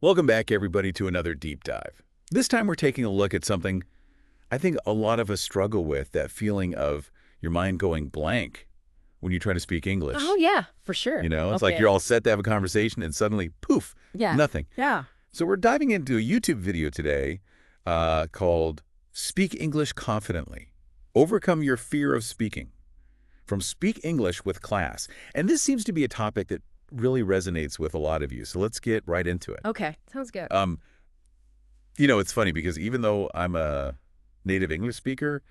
Welcome back, everybody, to another deep dive. This time we're taking a look at something I think a lot of us struggle with, that feeling of your mind going blank when you try to speak Oh, English. yeah, for sure. It's like Okay. you're all set to have a conversation and suddenly, poof, Yeah. nothing. Yeah. So we're diving into a YouTube video today called Speak English Confidently. Overcome Your Fear of Speaking. From Speak English with Class. And this seems to be a topic that really resonates with a lot of you. So let's get right into it. Okay. Sounds good. It's funny because even though I'm a native English speaker,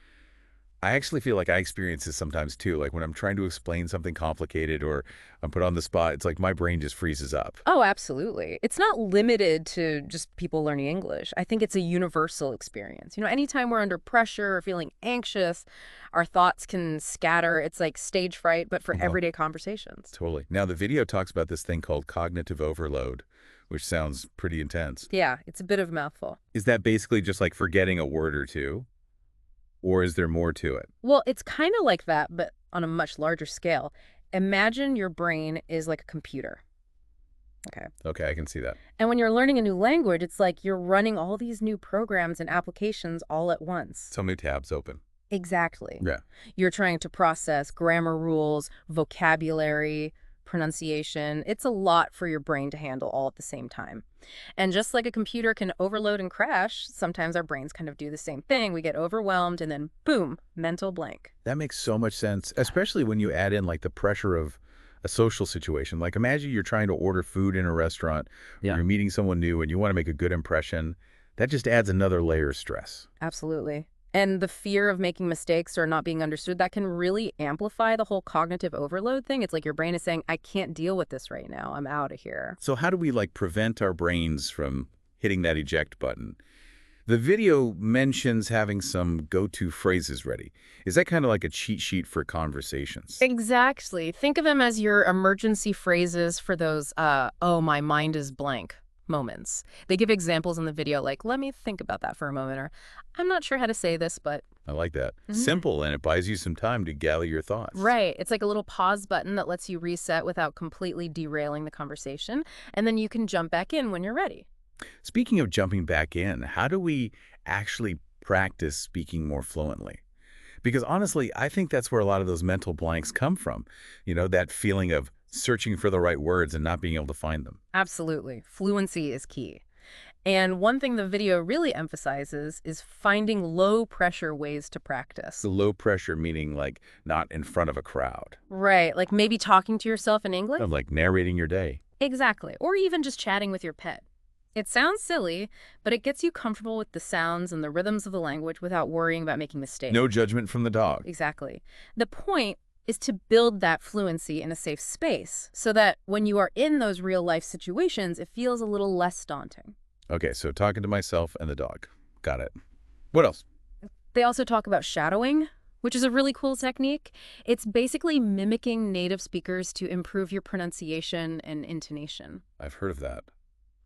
I actually feel like I experience this sometimes too. Like when I'm trying to explain something complicated or I'm put on the spot, it's like my brain just freezes up. Oh, absolutely. It's not limited to just people learning English. I think it's a universal experience. Anytime we're under pressure or feeling anxious, our thoughts can scatter. It's like stage fright, but for Uh-huh. everyday conversations. Totally. Now, the video talks about this thing called cognitive overload, which sounds pretty intense. Yeah, it's a bit of a mouthful. Is that basically just like forgetting a word or two? Or is there more to it? Well, it's kind of like that, but on a much larger scale. Imagine your brain is like a computer. Okay. Okay, I can see that. And when you're learning a new language, it's like you're running all these new programs and applications all at once. So many tabs open. Exactly. Yeah. You're trying to process grammar rules, vocabulary, pronunciation. It's a lot for your brain to handle all at the same time. And just like a computer can overload and crash, sometimes our brains kind of do the same thing. We get overwhelmed and then boom, mental blank. That makes so much sense, especially when you add in like the pressure of a social situation. Like imagine you're trying to order food in a restaurant, or Yeah. you're meeting someone new and you want to make a good impression. That just adds another layer of stress. Absolutely. And the fear of making mistakes or not being understood, that can really amplify the whole cognitive overload thing. It's like your brain is saying, I can't deal with this right now. I'm out of here. So how do we like prevent our brains from hitting that eject button? The video mentions having some go-to phrases ready. Is that kind of like a cheat sheet for conversations? Exactly. Think of them as your emergency phrases for those, oh, my mind is blank moments. They give examples in the video like, let me think about that for a moment, or I'm not sure how to say this, but... I like that. Mhm. Simple, and it buys you some time to gather your thoughts. Right. It's like a little pause button that lets you reset without completely derailing the conversation, and then you can jump back in when you're ready. Speaking of jumping back in, how do we actually practice speaking more fluently? Because honestly, I think that's where a lot of those mental blanks come from. That feeling of searching for the right words and not being able to find them. Absolutely. Fluency is key. And one thing the video really emphasizes is finding low-pressure ways to practice. The low pressure meaning like not in front of a crowd. Right, like maybe talking to yourself in English? Of like narrating your day. Exactly, or even just chatting with your pet. It sounds silly, but it gets you comfortable with the sounds and the rhythms of the language without worrying about making mistakes. No judgment from the dog. Exactly. The point is to build that fluency in a safe space so that when you are in those real-life situations, it feels a little less daunting. Okay, so talking to myself and the dog. Got it. What else? They also talk about shadowing, which is a really cool technique. It's basically mimicking native speakers to improve your pronunciation and intonation. I've heard of that.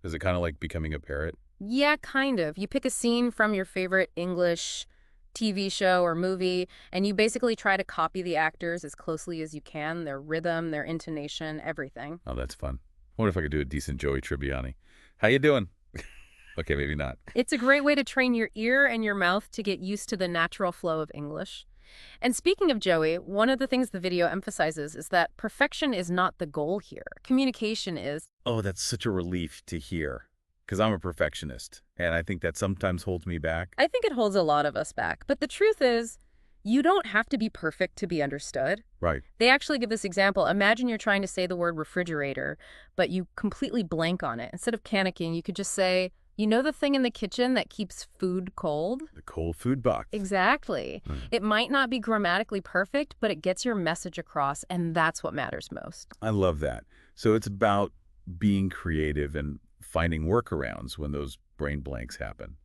Is it kind of like becoming a parrot? Yeah, kind of. You pick a scene from your favorite English TV show or movie, and you basically try to copy the actors as closely as you can, their rhythm, their intonation, everything. Oh, that's fun. I wonder if I could do a decent Joey Tribbiani. How you doing? Okay, maybe not. It's a great way to train your ear and your mouth to get used to the natural flow of English. And speaking of Joey, one of the things the video emphasizes is that perfection is not the goal here. Communication is. Oh, that's such a relief to hear. Because I'm a perfectionist, and I think that sometimes holds me back. I think it holds a lot of us back. But the truth is, you don't have to be perfect to be understood. Right. They actually give this example. Imagine you're trying to say the word refrigerator, but you completely blank on it. Instead of panicking, you could just say, you know the thing in the kitchen that keeps food cold? The cold food box. Exactly. It might not be grammatically perfect, but it gets your message across, and that's what matters most. I love that. So it's about being creative and finding workarounds when those brain blanks happen.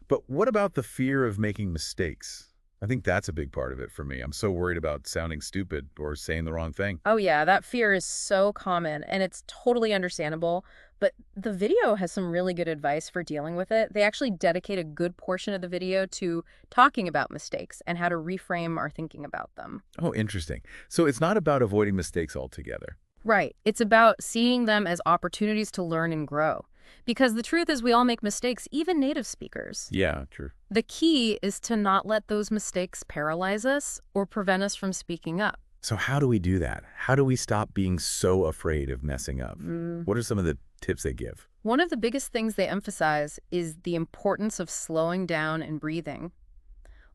But what about the fear of making mistakes? I think that's a big part of it for me. I'm so worried about sounding stupid or saying the wrong thing. Oh yeah, that fear is so common, and it's totally understandable. But the video has some really good advice for dealing with it. They actually dedicate a good portion of the video to talking about mistakes and how to reframe our thinking about them. Oh, interesting. So it's not about avoiding mistakes altogether. Right. It's about seeing them as opportunities to learn and grow. Because the truth is we all make mistakes, even native speakers. Yeah, true. The key is to not let those mistakes paralyze us or prevent us from speaking up. So how do we do that? How do we stop being so afraid of messing up? What are some of the tips they give? One of the biggest things they emphasize is the importance of slowing down and breathing.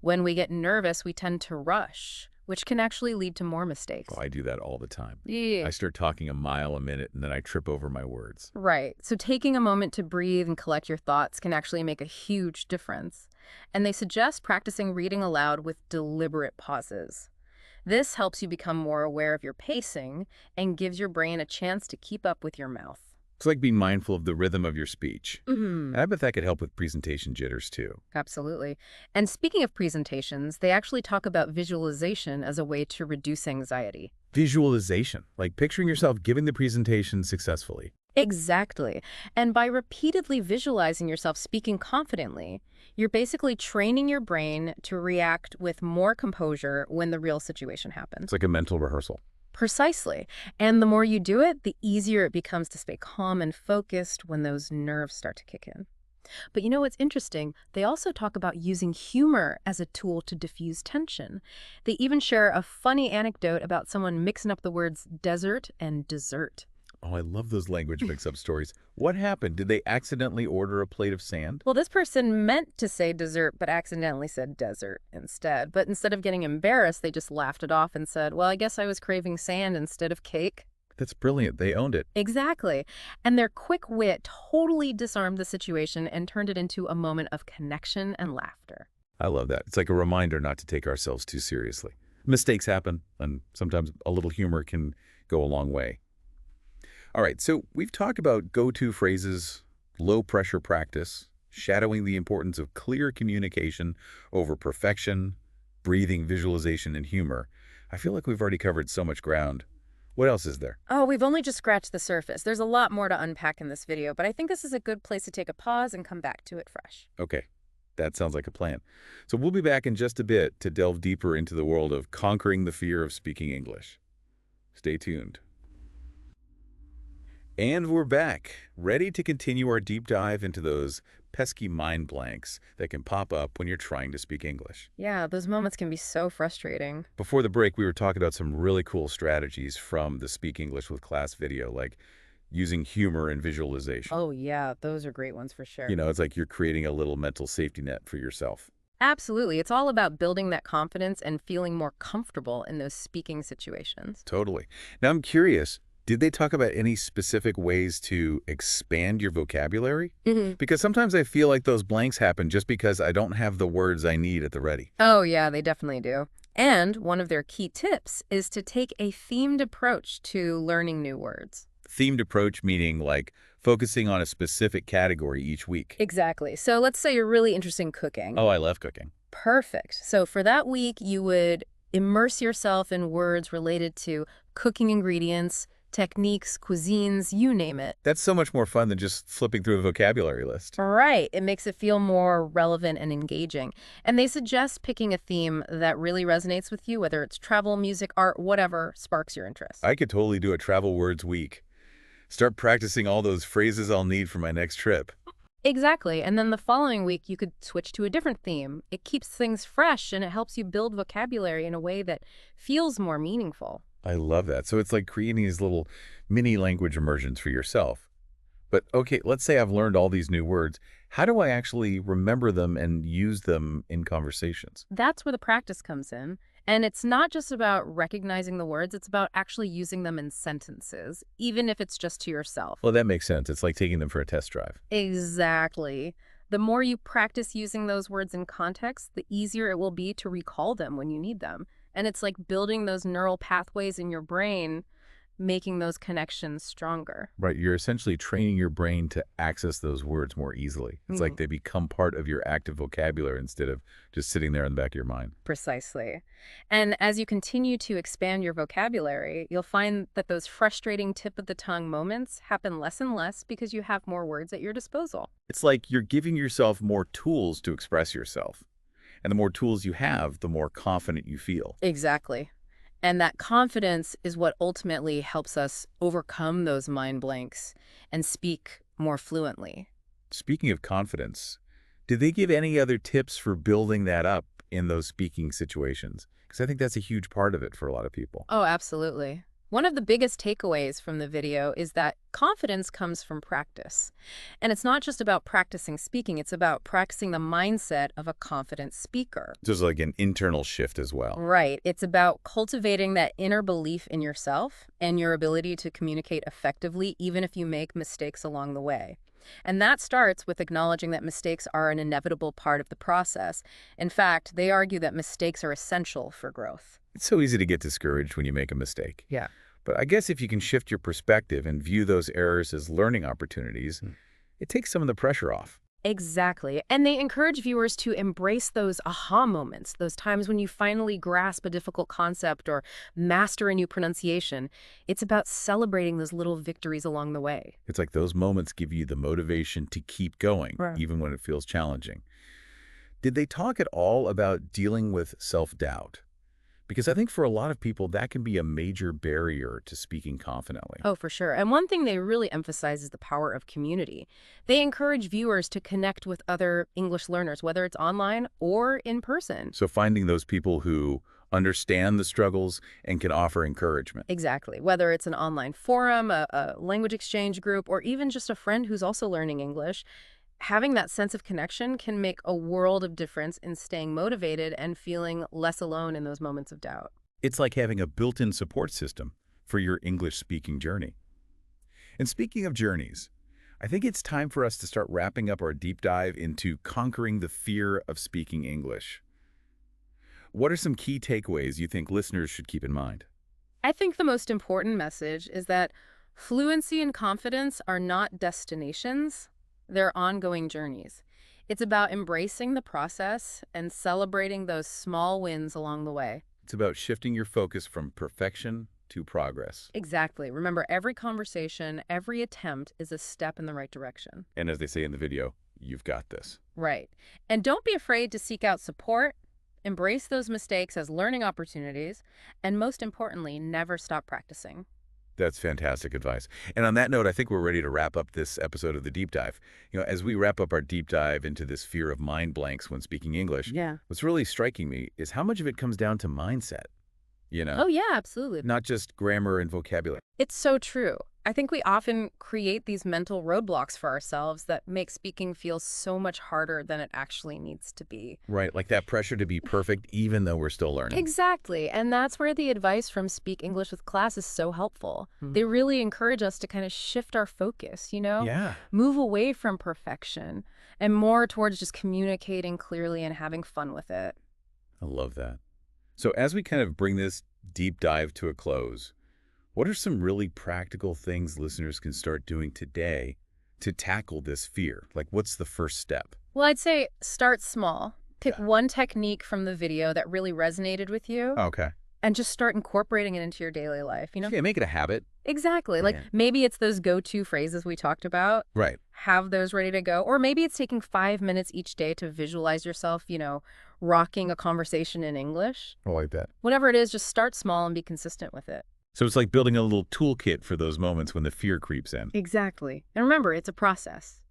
When we get nervous, we tend to rush, which can actually lead to more mistakes. Oh, I do that all the time. Yeah. I start talking a mile a minute and then I trip over my words. Right. So taking a moment to breathe and collect your thoughts can actually make a huge difference. And they suggest practicing reading aloud with deliberate pauses. This helps you become more aware of your pacing and gives your brain a chance to keep up with your mouth. It's like being mindful of the rhythm of your speech. Mm-hmm. And I bet that could help with presentation jitters too. Absolutely. And speaking of presentations, they actually talk about visualization as a way to reduce anxiety. Visualization, like picturing yourself giving the presentation successfully. Exactly. And by repeatedly visualizing yourself speaking confidently, you're basically training your brain to react with more composure when the real situation happens. It's like a mental rehearsal. Precisely. And the more you do it, the easier it becomes to stay calm and focused when those nerves start to kick in. But you know what's interesting? They also talk about using humor as a tool to diffuse tension. They even share a funny anecdote about someone mixing up the words desert and dessert. Oh, I love those language mix-up stories. What happened? Did they accidentally order a plate of sand? Well, this person meant to say dessert, but accidentally said desert instead. But instead of getting embarrassed, they just laughed it off and said, well, I guess I was craving sand instead of cake. That's brilliant. They owned it. Exactly. And their quick wit totally disarmed the situation and turned it into a moment of connection and laughter. I love that. It's like a reminder not to take ourselves too seriously. Mistakes happen, and sometimes a little humor can go a long way. All right, so we've talked about go-to phrases, low-pressure practice, shadowing the importance of clear communication over perfection, breathing, visualization, and humor. I feel like we've already covered so much ground. What else is there? Oh, we've only just scratched the surface. There's a lot more to unpack in this video, but I think this is a good place to take a pause and come back to it fresh. Okay, that sounds like a plan. So we'll be back in just a bit to delve deeper into the world of conquering the fear of speaking English. Stay tuned. And we're back, ready to continue our deep dive into those pesky mind blanks that can pop up when you're trying to speak English. Yeah, those moments can be so frustrating. Before the break, we were talking about some really cool strategies from the Speak English with Class video, like using humor and visualization. Oh, yeah, those are great ones for sure. You know, it's like you're creating a little mental safety net for yourself. Absolutely. It's all about building that confidence and feeling more comfortable in those speaking situations. Totally. Now, I'm curious, did they talk about any specific ways to expand your vocabulary? Because sometimes I feel like those blanks happen just because I don't have the words I need at the ready. Oh, yeah, they definitely do. And one of their key tips is to take a themed approach to learning new words. Themed approach meaning like focusing on a specific category each week. Exactly. So let's say you're really interested in cooking. Oh, I love cooking. Perfect. So for that week, you would immerse yourself in words related to cooking ingredients, techniques, cuisines, you name it. That's so much more fun than just flipping through a vocabulary list. Right. It makes it feel more relevant and engaging. And they suggest picking a theme that really resonates with you, whether it's travel, music, art, whatever sparks your interest. I could totally do a travel words week. Start practicing all those phrases I'll need for my next trip. Exactly. And then the following week, you could switch to a different theme. It keeps things fresh and it helps you build vocabulary in a way that feels more meaningful. I love that. So it's like creating these little mini language immersions for yourself. But okay, let's say I've learned all these new words. How do I actually remember them and use them in conversations? That's where the practice comes in. And it's not just about recognizing the words, it's about actually using them in sentences, even if it's just to yourself. Well, that makes sense. It's like taking them for a test drive. Exactly. The more you practice using those words in context, the easier it will be to recall them when you need them. And it's like building those neural pathways in your brain, making those connections stronger. Right. You're essentially training your brain to access those words more easily. It's like they become part of your active vocabulary instead of just sitting there in the back of your mind. Precisely. And as you continue to expand your vocabulary, you'll find that those frustrating tip-of-the-tongue moments happen less and less because you have more words at your disposal. It's like you're giving yourself more tools to express yourself. And the more tools you have, the more confident you feel. Exactly. And that confidence is what ultimately helps us overcome those mind blanks and speak more fluently. Speaking of confidence, did they give any other tips for building that up in those speaking situations? Because I think that's a huge part of it for a lot of people. Oh, absolutely. One of the biggest takeaways from the video is that confidence comes from practice. And it's not just about practicing speaking, it's about practicing the mindset of a confident speaker. There's like an internal shift as well. Right. It's about cultivating that inner belief in yourself and your ability to communicate effectively, even if you make mistakes along the way. And that starts with acknowledging that mistakes are an inevitable part of the process. In fact, they argue that mistakes are essential for growth. It's so easy to get discouraged when you make a mistake. Yeah. But I guess if you can shift your perspective and view those errors as learning opportunities, it takes some of the pressure off. Exactly. And they encourage viewers to embrace those aha moments, those times when you finally grasp a difficult concept or master a new pronunciation. It's about celebrating those little victories along the way. It's like those moments give you the motivation to keep going, Right. even when it feels challenging. Did they talk at all about dealing with self-doubt? Because I think for a lot of people, that can be a major barrier to speaking confidently. Oh, for sure. And one thing they really emphasize is the power of community. They encourage viewers to connect with other English learners, whether it's online or in person. So finding those people who understand the struggles and can offer encouragement. Exactly. Whether it's an online forum, a language exchange group, or even just a friend who's also learning English, having that sense of connection can make a world of difference in staying motivated and feeling less alone in those moments of doubt. It's like having a built-in support system for your English-speaking journey. And speaking of journeys, I think it's time for us to start wrapping up our deep dive into conquering the fear of speaking English. What are some key takeaways you think listeners should keep in mind? I think the most important message is that fluency and confidence are not destinations, they're ongoing journeys. It's about embracing the process and celebrating those small wins along the way. It's about shifting your focus from perfection to progress. Exactly. Remember, every conversation, every attempt is a step in the right direction. And as they say in the video, you've got this. Right. And don't be afraid to seek out support, embrace those mistakes as learning opportunities, and most importantly, never stop practicing. That's fantastic advice. And on that note, I think we're ready to wrap up this episode of the Deep Dive. As we wrap up our deep dive into this fear of mind blanks when speaking English, Yeah. what's really striking me is how much of it comes down to mindset, Oh, yeah, absolutely. not just grammar and vocabulary. It's so true. I think we often create these mental roadblocks for ourselves that make speaking feel so much harder than it actually needs to be. Right, like that pressure to be perfect even though we're still learning. Exactly. And that's where the advice from Speak English with Class is so helpful. They really encourage us to kind of shift our focus, Yeah, move away from perfection and more towards just communicating clearly and having fun with it. I love that. So as we kind of bring this deep dive to a close, what are some really practical things listeners can start doing today to tackle this fear? Like, what's the first step? Well, I'd say start small. Pick Yeah. one technique from the video that really resonated with you Okay. and just start incorporating it into your daily life. Yeah, make it a habit. Exactly. Like Yeah. maybe it's those go-to phrases we talked about. Right. Have those ready to go. Or maybe it's taking 5 minutes each day to visualize yourself, rocking a conversation in English. I like that. Whatever it is, just start small and be consistent with it. So it's like building a little toolkit for those moments when the fear creeps in. Exactly. And remember, it's a process.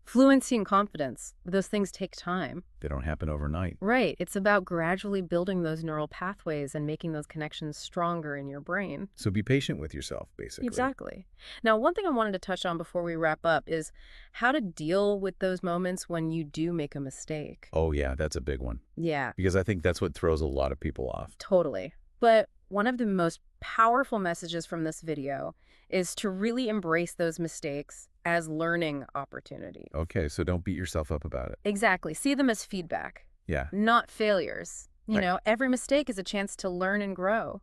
Fluency and confidence, those things take time. They don't happen overnight. Right. It's about gradually building those neural pathways and making those connections stronger in your brain. So be patient with yourself, basically. Exactly. Now, one thing I wanted to touch on before we wrap up is how to deal with those moments when you do make a mistake. Oh, yeah, that's a big one. Yeah, Because I think that's what throws a lot of people off. totally. But one of the most powerful messages from this video is to really embrace those mistakes as learning opportunities. Okay, so don't beat yourself up about it. Exactly. See them as feedback, Yeah. not failures. Right. Every mistake is a chance to learn and grow.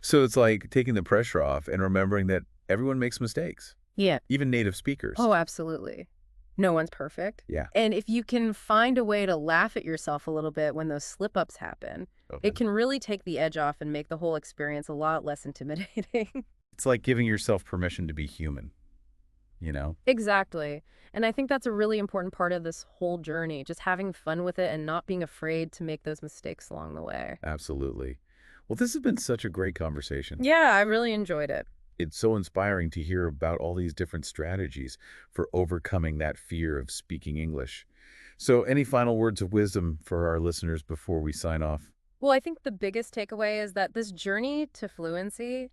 So it's like taking the pressure off and remembering that everyone makes mistakes, Yeah. even native speakers. Oh, absolutely. No one's perfect. Yeah. And if you can find a way to laugh at yourself a little bit when those slip-ups happen, Okay. it can really take the edge off and make the whole experience a lot less intimidating. It's like giving yourself permission to be human. Exactly. And I think that's a really important part of this whole journey, just having fun with it and not being afraid to make those mistakes along the way. Absolutely. Well, this has been such a great conversation. Yeah, I really enjoyed it. It's so inspiring to hear about all these different strategies for overcoming that fear of speaking English. So any final words of wisdom for our listeners before we sign off? Well, I think the biggest takeaway is that this journey to fluency,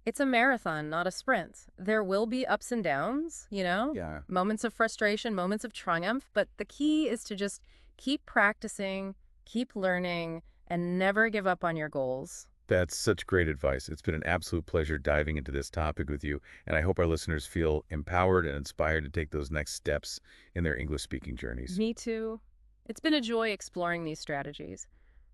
it's a marathon, not a sprint. There will be ups and downs, Yeah, moments of frustration, moments of triumph, but the key is to just keep practicing, keep learning, and never give up on your goals. that's such great advice. It's been an absolute pleasure diving into this topic with you, and I hope our listeners feel empowered and inspired to take those next steps in their English-speaking journeys. Me too. It's been a joy exploring these strategies.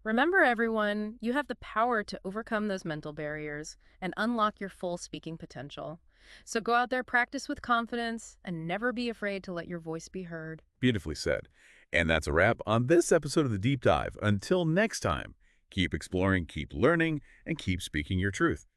Remember, everyone, you have the power to overcome those mental barriers and unlock your full speaking potential. So go out there, practice with confidence, and never be afraid to let your voice be heard. Beautifully said. And that's a wrap on this episode of the Deep Dive. Until next time, keep exploring, keep learning, and keep speaking your truth.